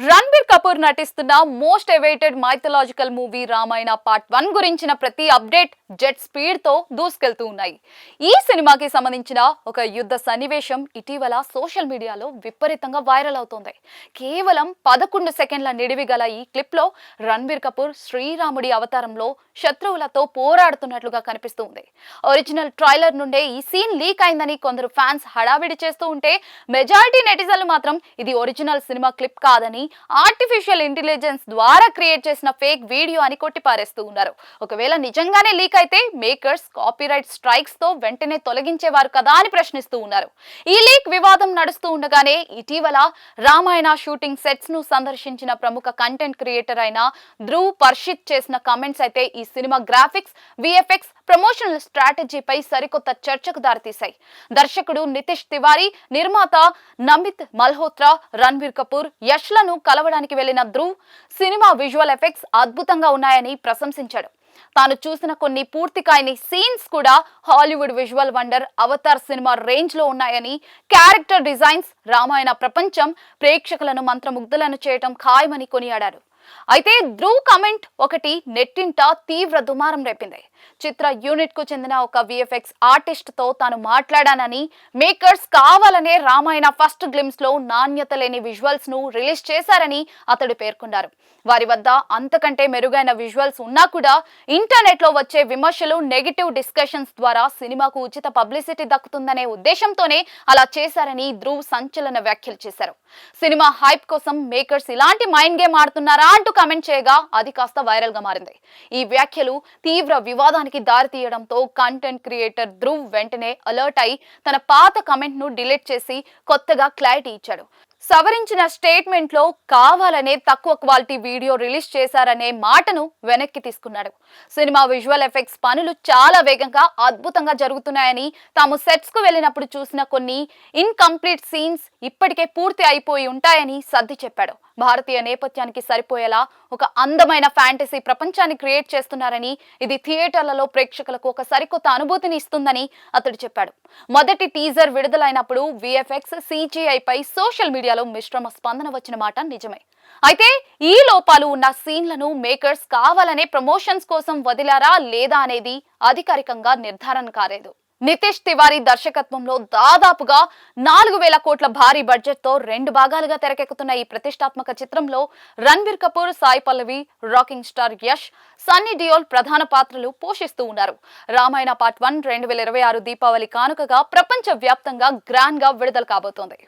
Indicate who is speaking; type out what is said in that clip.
Speaker 1: రణబీర్ కపూర్ నటిస్తున్న most awaited mythological movie Ramayana part 1 గురించిన ప్రతి అప్డేట్ జెట్ స్పీడ్ తో దూసుకెళ్తూ ఉన్నాయి. ఈ సినిమాకి సంబంధించిన ఒక యుద్ధ సన్నివేశం ఇటీవల సోషల్ మీడియాలో విపరీతంగా వైరల్ అవుతోంది. కేవలం 11 సెకండ్ల నిడివి గల ఈ క్లిప్ లో రణబీర్ కపూర్ శ్రీరాముడి అవతారంలో శత్రువులతో పోరాడుతున్నట్లుగా కనిపిస్తుంది. ఒరిజినల్ ట్రైలర్ నుండే ఈ సీన్ లీక్ అయిందని కొందరు ఫ్యాన్స్ హడావిడి చేస్తూ ఉంటే, మెజారిటీ నెటిజన్లు మాత్రం ఇది ఒరిజినల్ సినిమా క్లిప్ కాదని ఆర్టిఫిషియల్ ఇంటెలిజెన్స్ ద్వారా క్రియేట్ చేసిన ఫేక్ వీడియో అని కొట్టిపారేస్తూ ఉన్నారు. ఒకవేళ నిజంగానే లీక్ అయితే మేకర్స్ కాపీరైట్ స్ట్రైక్స్ తో వెంటనే తొలగించేవారు కదా అని ప్రశ్నిస్తూ ఉన్నారు. ఈ లీక్ వివాదం నడుస్తూ ఉండగానే ఇటీవల రామాయణ షూటింగ్ సెట్స్ ను సందర్శించిన ప్రముఖ కంటెంట్ క్రియేటర్ అయిన ధ్రువ్ పర్షిత్ చేసిన కామెంట్స్ అయితే ఈ సినిమా గ్రాఫిక్స్, విఎఫ్ఎక్స్, ప్రమోషనల్ స్ట్రాటజీపై సరికొత్త చర్చకు దారితీశాయి. దర్శకుడు నితీష్ తివారీ, నిర్మాత నమిత్ మల్హోత్రా, రణబీర్ కపూర్, యష్ లను కలవడానికి వెళ్లిన ధ్రువ్ సినిమా విజువల్ ఎఫెక్ట్స్ అద్భుతంగా ఉన్నాయని ప్రశంసించాడు. తాను చూసిన కొన్ని పూర్తి కాని సీన్స్ కూడా Hollywood visual wonder Avatar cinema range లో ఉన్నాయని, క్యారెక్టర్ డిజైన్స్, రామాయణ ప్రపంచం ప్రేక్షకులను మంత్రముగ్ధులను చేయటం ఖాయమని కొనియాడారు. అయితే ధ్రువ్ కమెంట్ ఒకటి నెట్టింట తీవ్ర దుమారం రేపింది. చిత్ర యూనిట్ కు చెందిన ఒక విఎఫ్ఎక్స్ ఆర్టిస్ట్ తో తాను మాట్లాడానని, మేకర్స్ కావాలనే రామాయణ ఫస్ట్ గ్లిమ్స్ లో నాణ్యత లేని విజువల్స్ ను రిలీజ్ చేశారని అతడు పేర్కొన్నారు. వారి వద్ద అంతకంటే మెరుగైన విజువల్స్ ఉన్నా కూడా ఇంటర్నెట్ లో వచ్చే విమర్శలు, నెగటివ్ డిస్కషన్స్ ద్వారా సినిమాకు ఉచిత పబ్లిసిటీ దక్కుతుందనే ఉద్దేశంతోనే అలా చేశారని ధ్రువ్ సంచలన వ్యాఖ్యలు చేశారు. సినిమా హైప్ కోసం మేకర్స్ ఇలాంటి మైండ్ గేమ్ ఆడుతున్నారా అంటూ కామెంట్ చేయగా అది కాస్త వైరల్ గా మారింది. ఈ వ్యాఖ్యలు తీవ్ర వివాదానికి దారితీయడంతో కంటెంట్ క్రియేటర్ ధ్రువ్ వెంటనే అలర్ట్ అయి తన పాత కమెంట్ ను డిలీట్ చేసి కొత్తగా క్లారిటీ ఇచ్చాడు. సవరించిన స్టేట్మెంట్ లో కావాలనే తక్కువ క్వాలిటీ వీడియో రిలీజ్ చేశారనే మాటను వెనక్కి తీసుకున్నాడు. సినిమా విజువల్ ఎఫెక్ట్స్ పనులు చాలా వేగంగా, అద్భుతంగా జరుగుతున్నాయని, తాము సెట్స్ కు వెళ్ళినప్పుడు చూసిన కొన్ని ఇన్కంప్లీట్ సీన్స్ ఇప్పటికే పూర్తి అయిపోయి ఉంటాయని సర్ది చెప్పాడు. భారతీయ నేపథ్యానికి సరిపోయేలా ఒక అందమైన ఫ్యాంటసీ ప్రపంచాన్ని క్రియేట్ చేస్తున్నారని, ఇది థియేటర్లలో ప్రేక్షకులకు ఒక సరికొత్త అనుభూతిని ఇస్తుందని అతడు చెప్పాడు. మొదటి టీజర్ విడుదలైనప్పుడు విఎఫ్ఎక్స్, సిజిఐ పై సోషల్ మీడియాలో మిశ్రమ స్పందన వచ్చిన మాట నిజమే. అయితే ఈ లోపాలు ఉన్న సీన్లను మేకర్స్ కావాలనే ప్రమోషన్స్ కోసం వదిలారా లేదా అనేది అధికారికంగా నిర్ధారణ కాలేదు. నితీష్ తివారీ దర్శకత్వంలో దాదాపుగా 4,000 కోట్ల భారీ బడ్జెట్ తో 2 భాగాలుగా తెరకెక్కుతున్న ఈ ప్రతిష్టాత్మక చిత్రంలో రణబీర్ కపూర్, సాయి పల్లవి, రాకింగ్ స్టార్ యష్, సన్నీ డియోల్ ప్రధాన పాత్రలు పోషిస్తూ ఉన్నారు. రామాయణ పార్ట్ 1 2026 దీపావళి కానుకగా ప్రపంచ వ్యాప్తంగా గ్రాండ్ గా విడుదల కాబోతోంది.